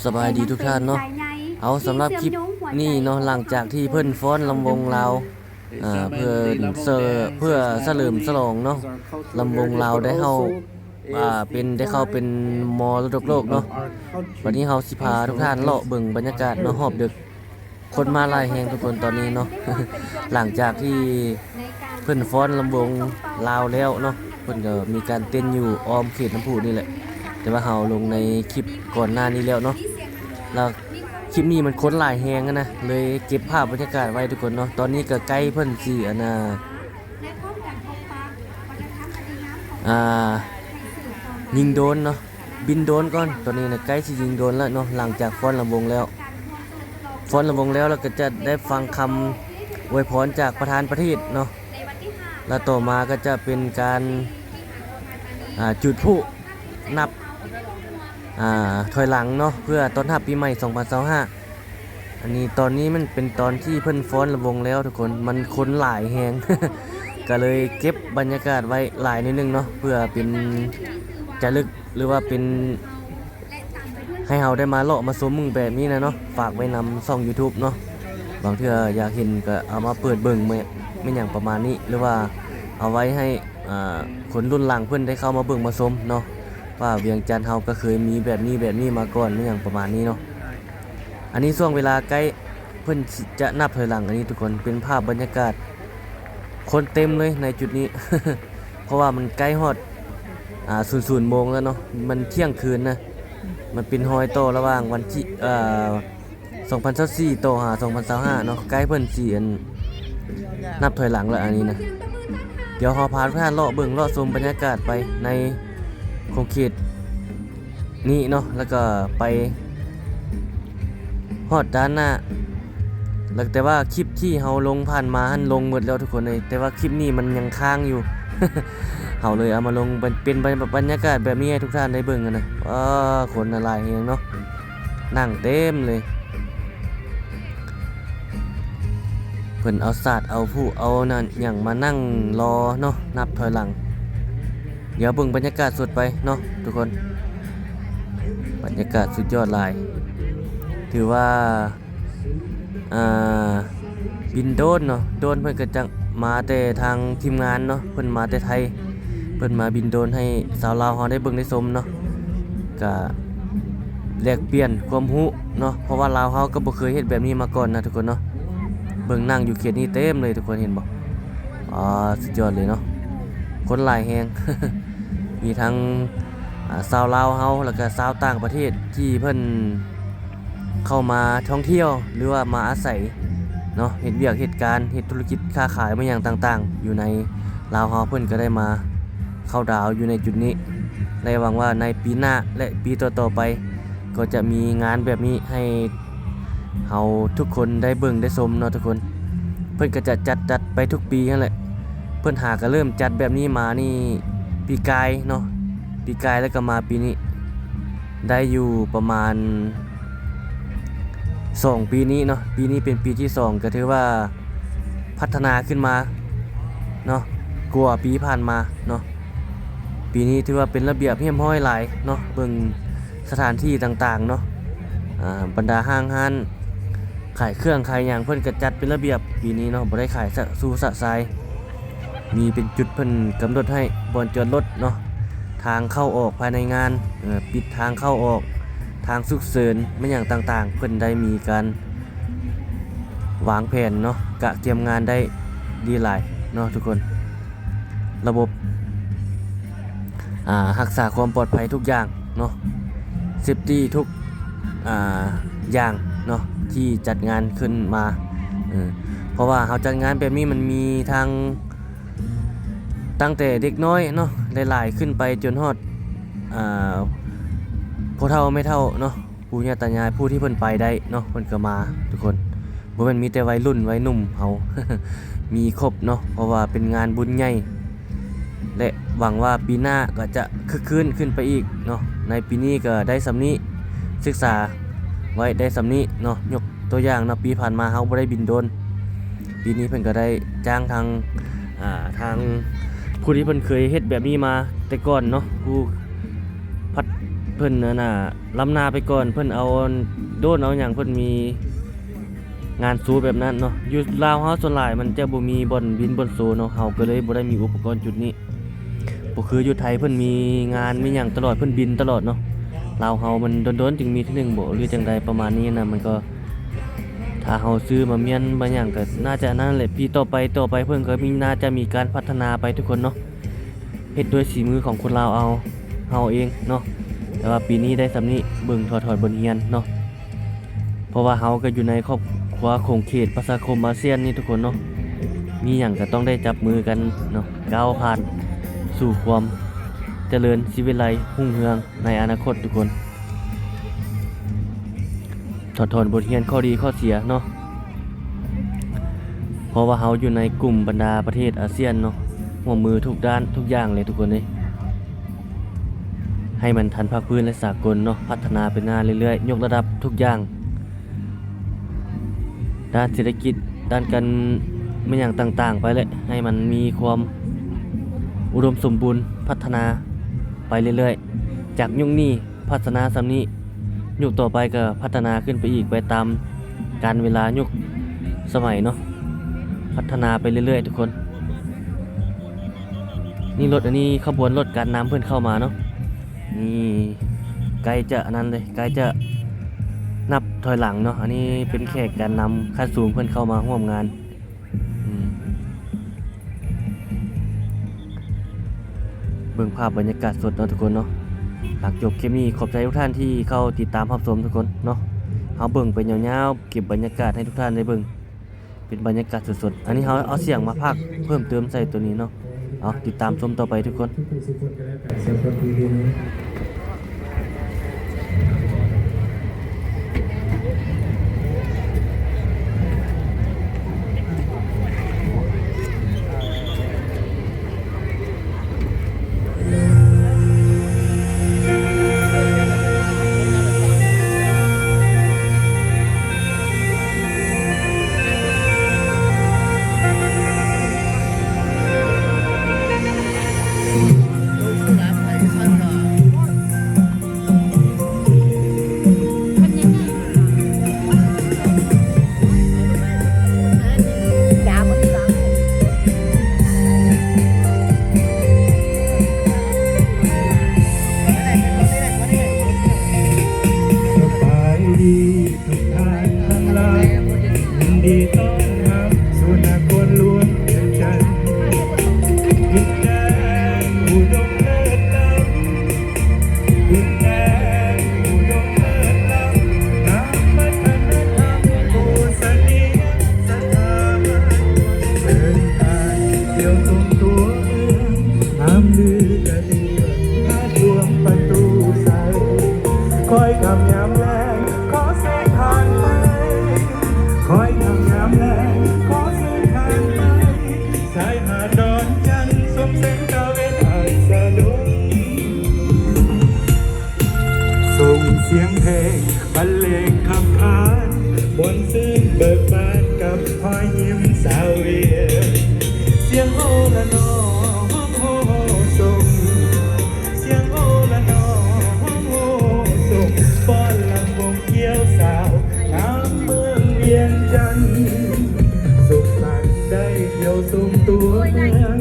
สบายดีทุกท่านเนาะเอาสำหรับคลิปนี้เนาะหลังจากที่เพิ่นฟ้อนลำวงลาวเพื่อเฉลิมฉลองเนาะลำวงลาวได้เข้าเป็นมรดกโลกเนาะวันนี้เฮาสิพาทุกท่านเลาะเบิ่งบรรยากาศเนาะรอบดึกคนมาหลายแฮงทุกคนตอนนี้เนาะ หลังจากที่เพิ่นฟ้อนลำวงลาวแล้วเนาะเพิ่นก็มีการเต้นอยู่อ้อมเขตน้ำพุนี่แหละแต่ว่าเฮาลงในคลิปก่อนหน้านี้แล้วเนาะแล้วคลิปนี้มันคนหลายแฮงนะเลยเก็บภาพบรรยากาศไว้ทุกคนเนาะตอนนี้ก็ใกล้เพิ่นสิยิงโดนเนาะบินโดนก่อนตอนนี้นะใกล้สิยิงโดนแล้วเนาะหลังจากฟ้อนลำวงแล้วเราก็จะได้ฟังคำอวยพรจากประธานประเทศเนาะแล้วต่อมาก็จะเป็นการจุดพลุนับถอยหลังเนาะเพื่อต้อนรับปีใหม่2025อันนี้ตอนนี้มันเป็นตอนที่เพิ่นฟ้อนลำวงแล้วทุกคนมันคนหลายแฮง ก็เลยเก็บบรรยากาศไว้หลายนิดนึงเนาะเพื่อเป็นจารึกหรือว่าเป็นให้เฮาได้มาเลาะมาชมมึงแบบนี้นะเนาะฝากไว้นำช่อง YouTube เนาะบางเทื่ออยากเห็นก็เอามาเปิดเบิ่งไม่อย่างประมาณนี้หรือว่าเอาไว้ให้คนรุ่นหลังเพิ่นได้เข้ามาเบิ่งมาชมเนาะว่าเวียงจันทน์เฮาก็เคยมีแบบนี้มาก่อนไม่อย่างประมาณนี้เนาะอันนี้ช่วงเวลาใกล้เพิ่นจะนับถอยหลังอันนี้ทุกคนเป็นภาพบรรยากาศคนเต็มเลยในจุดนี้ เพราะว่ามันใกล้ฮอด00 โมงแล้วเนาะมันเที่ยงคืนนะมันเป็นฮอยโตระหว่างวันที่2024ต่อ2025เนาะใกล้เพิ่นสินับถอยหลังแล้วอันนี้นะเดี๋ยวเฮาพาทุกท่านเลาะเบิ่งเลาะชมบรรยากาศไปในคงเขตนี้เนาะแล้วก็ไปฮอดด้านหน้าแล้วแต่ว่าคลิปที่เฮาลงผ่านมาหันลงหมดแล้วทุกคนเลยแต่ว่าคลิปนี้มันยังค้างอยู่ เฮาเลยเอามาลงเป็นบรรยากาศแบบนี้ให้ทุกท่านได้เบิ่งกันนะคนหลายแฮงเนาะนั่งเต็มเลยเพิ่นเอาศาสตร์เอาผู้เอานั่นหยังมานั่งรอเนาะนับถอยหลังเดี๋ยวเบิ่งบรรยากาศสดไปเนาะทุกคนบรรยากาศสุดยอดหลายถือว่าบินโดนเนาะโดนเพิ่นก็จะมาแต่ทางทีมงานเนาะเพิ่นมาแต่ไทยเพิ่นมาบินโดนให้สาวลาวเฮาได้เบิ่งได้ชมเนาะก็แลกเปลี่ยนความรู้เนาะเพราะว่าลาวเฮาก็บ่เคยเฮ็ดแบบนี้มาก่อนนะทุกคนเนาะเบิ่งนั่งอยู่เขตนี้เต็มเลยทุกคนเห็นบ่สุดยอดเลยเนาะคนหลายแฮง มีทั้งชาวลาวเฮาแล้วก็ชาวต่างประเทศที่เพิ่นเข้ามาท่องเที่ยวหรือว่ามาอาศัยเนาะเฮ็ดเวียกเฮ็ดการเฮ็ดธุรกิจค้าขายบางอย่างต่างๆอยู่ในลาวเฮาเพิ่นก็ได้มาเข้าดาวอยู่ในจุดนี้และหวังว่าในปีหน้าและปีต่อๆไปก็จะมีงานแบบนี้ให้เฮาทุกคนได้เบิ่งได้ชมเนาะทุกคนเพิ่นก็จะจัดไปทุกปีนั่นแหละเพิ่นก็เริ่มจัดแบบนี้มานี่ปีกายเนาะปีกายแล้วก็มาปีนี้ได้อยู่ประมาณ2 ปีนี้เนาะปีนี้เป็นปีที่2ก็ถือว่าพัฒนาขึ้นมาเนาะกว่าปีผ่านมาเนาะปีนี้ถือว่าเป็นระเบียบเรียบร้อยหลายเนาะเบิ่งสถานที่ต่างๆเนาะบรรดาห้างร้านขายเครื่องขายหยังเพิ่นก็จัดเป็นระเบียบปีนี้เนาะบ่ได้ขายสู่สะทรายมีเป็นจุดเพิ่นกำหนดให้บ่อนจอดรถเนาะทางเข้าออกภายในงานปิดทางเข้าออกทางฉุกเฉินไม่อย่างต่างๆเพิ่นได้มีการวางแผนเนาะกะเตรียมงานได้ดีหลายเนาะทุกคนระบบรักษาความปลอดภัยทุกอย่างเนาะเซฟตี้ทุกอย่างเนาะที่จัดงานขึ้นมาเพราะว่าเฮาจัดงานแบบนี้มันมีทางตั้งแต่เด็กน้อยเนาะหลายๆขึ้นไปจนฮอดผู้เฒ่าไม่เฒ่าเนาะปู่ย่าตายายผู้ที่เพิ่นไปได้เนาะเพิ่นก็มาทุกคนบ่แม่นมีแต่วัยรุ่นวัยหนุ่มเฮา มีครบเนาะเพราะว่าเป็นงานบุญใหญ่และหวังว่าปีหน้าก็จะคึกคืนขึ้นไปอีกเนาะในปีนี้ก็ได้สำนี้ศึกษาไว้ได้สำนี้เนาะยกตัวอย่างเนาะปีผ่านมาเฮาบ่ได้บินโดรนปีนี้เพิ่นก็ได้จ้างทางผู้ที่เพิ่นเคยเฮ็ดแบบนี้มาแต่ก่อนเนาะผู้ พิ่นนั่นน่ะล้ำนาไปก่อนเพิ่นเอาโดนเอาหยังเพิ่นมีงานสู้แบบนั้นเนาะอยู่ลาวเฮาส่วนหลายมันจะบ่มีบ่อนบินบ่อนโซเนาะเฮาก็เลยบ่ได้มีอุปกรณ์จุดนี้บ่คืออยู่ไทยเพิ่นมีงานมีหยังตลอดเพิ่นบินตลอดเนาะลาวเฮามันโดนๆจึงมีทีนึงบ่หรือจังใดประมาณนี้นะมันก็ถ้าเฮาซื้อมาเมียนบางอย่างก็น่าจะนั่นแหละปีต่อไปเพิ่นก็มีน่าจะมีการพัฒนาไปทุกคนเนาะเฮ็ดด้วยฝีมือของคนลาวเอาเฮาเองเนาะแต่ว่าปีนี้ได้สำนี้เบิ่งถอดบทเรียนเนาะเพราะว่าเฮาก็อยู่ในครอบครัวของเขตประชาคมอาเซียนนี่ทุกคนเนาะมีหยังก็ต้องได้จับมือกันเนาะก้าวผ่านสู่ความเจริญชีวิตไลรุ่งเรืองในอนาคตทุกคนถอดบทเรียนข้อดีข้อเสียเนาะเพราะว่าเฮาอยู่ในกลุ่มบรรดาประเทศอาเซียนเนาะร่วมมือทุกด้านทุกอย่างเลยทุกคนเลยให้มันทันภาคพื้นและสากลเนาะพัฒนาไปหน้าเรื่อยๆยกระดับทุกอย่างด้านเศรษฐกิจด้านการไม่อย่างต่างๆไปเลยให้มันมีความอุดมสมบูรณ์พัฒนาไปเรื่อยๆจากยุคนี้พัฒนาสำนี้ยุคต่อไปก็พัฒนาขึ้นไปอีกไปตามการเวลายุคสมัยเนาะพัฒนาไปเรื่อยๆทุกคนนี่รถอันนี้ขบวนรถการน้ำเพื่อนเข้ามาเนาะนี่ไกลจะนั้นเลยไกลจะนับถอยหลังเนาะอันนี้เป็นแขกการนำขั้นสูงเพื่อนเข้ามาร่วมงานเบิ่งภาพบรรยากาศสดเนาะทุกคนเนาะหลังจบคลิปนี้ขอบใจทุกท่านที่เข้าติดตามรับชมทุกคนเนาะเอาเบิ่งไปยาวๆเก็บบรรยากาศให้ทุกท่านได้เบิ่งเป็นบรรยากาศสดๆอันนี้เขาเอาเสียงมาพากย์เพิ่มเติมใส่ตัวนี้เนาะเอาติดตามชมต่อไปทุกคนเสียงเพลงบรรเลงคำพานบนซึ้งเบิกบานกับพอยยิ้มสาวเวียเสียงโอละนอโฮส่งเสียงโอละนอโฮส่งป้อนลำวงเกี่ยวสาวน้ำเมืองเวียงจันทร์สุขสันต์ได้เที่ยวสุ่มตัวเมือง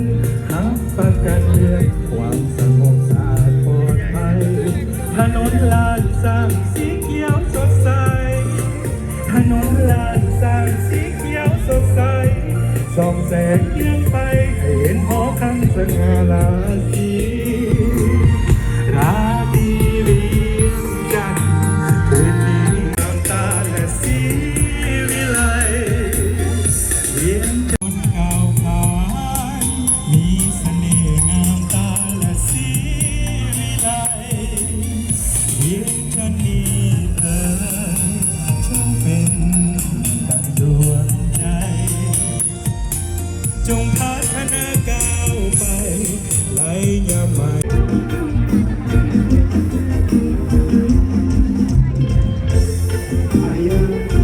หักประกันเรื่องความสงบสะอาดปลอดภัยถนนลานสร้างสีเขียวสดใสถนนลานสร้างสีเขียวสดใสส่องแสงเลี้ยงไปให้เห็นหอคำสง่าราศีราตรีเวียงจันทร์พื้นดินน้ำตาและสีวิไลเวียงจันทร์ก้าวผ่านมีเสน่ห์งามตาและสีวิไลเพียงแค่นี้ช่างเป็นดังดวงใจจงพัฒนาก้าวไปไล่ยามไม่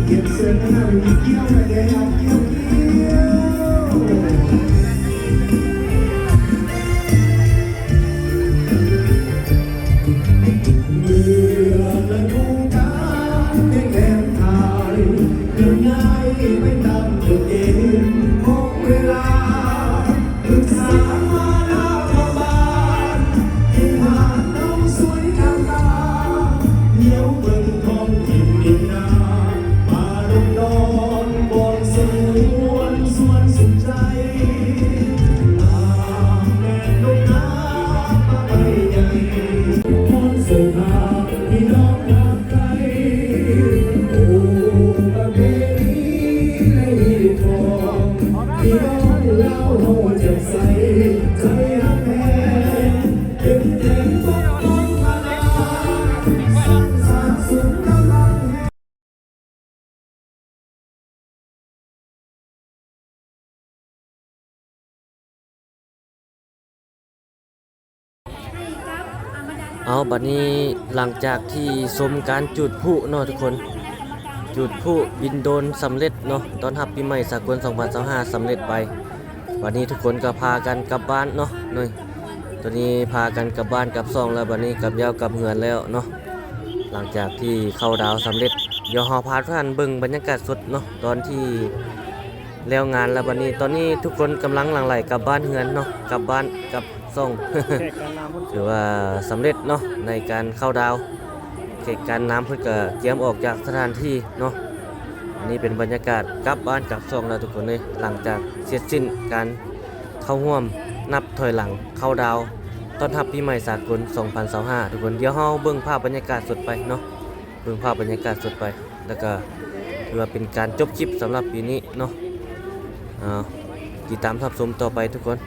เก็บเสื้อหน้าวิ่งเกี่ยวไปเลยครับเกี่ยวมือ เอาบัดนี้หลังจากที่ชมการจุดพลุเนาะทุกคนจุดพลุบินโดรนสำเร็จเนาะตอนรับปีใหม่สากล2025สำเร็จไปวันนี้ทุกคนก็พากันกลับบ้านเนาะนี่ตอนนี้พากันกลับบ้านกลับซ่องแล้วบัดนี้กลับยาวกลับเหือนแล้วเนาะหลังจากที่เข้าดาวสำเร็จเดี๋ยวเฮาพาทุกท่านเบิ่งบรรยากาศสดเนาะตอนที่แล้วงานแล้วบัดนี้ตอนนี้ทุกคนกำลังหลั่งไหลกลับบ้านเหือนเนาะกลับบ้านกลับซ่อง ถือว่าสำเร็จเนาะในการเข้าดาวเหตุการณ์น้ำเพิ่นก็เตรียมออกจากสถานที่เนาะอันนี้เป็นบรรยากาศกลับบ้านกลับซ่องแล้วทุกคนเลยหลังจากเสร็จสิ้นการเข้าร่วมนับถอยหลังเข้าดาวต้อนรับปีใหม่สากล2025ทุกคนเดี๋ยวเฮาเบิ่งภาพบรรยากาศสดไปเนาะเบิ่งภาพบรรยากาศสดไปแล้วก็ถือว่าเป็นการจบคลิปสำหรับปีนี้เนาะติดตามรับชมต่อไปทุกคน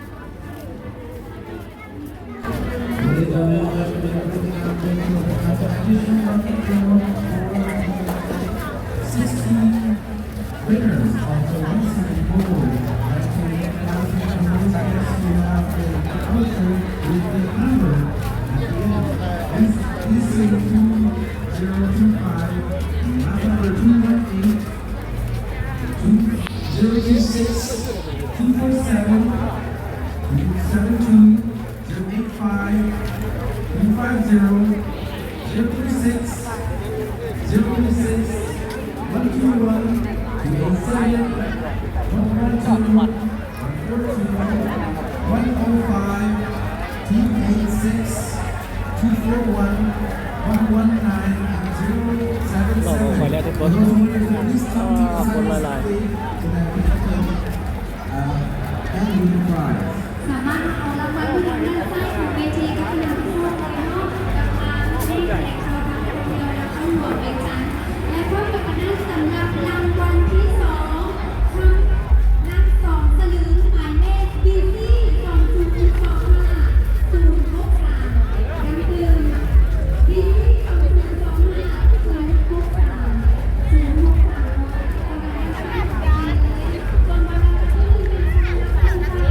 ไปแล้วทุกคนคนละลาย สามารถเอารางวัลที่ได้ใต้ของเวทีกับพี่น้องทุกคนเลยเนาะกับทางที่แขกชาวบ้านคนเดียวและตำรวจไปกันและพบกับคณะสำหรับรางวัลที่2ทั้งนัก2สลึงหมายเลข BC 2025 063ยังคือ BC 2025 063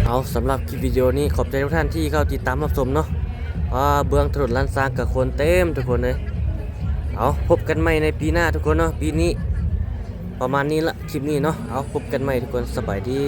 เอาสำหรับคลิปวิดีโอนี้ขอบใจทุกท่านที่เข้าติดตามรับชมเนาะเบื้องถนนลานซางกับคนเต็มทุกคนเลยเอาพบกันใหม่ในปีหน้าทุกคนเนาะปีนี้ประมาณนี้ละคลิปนี้เนาะเอาพบกันใหม่ทุกคนสบายดี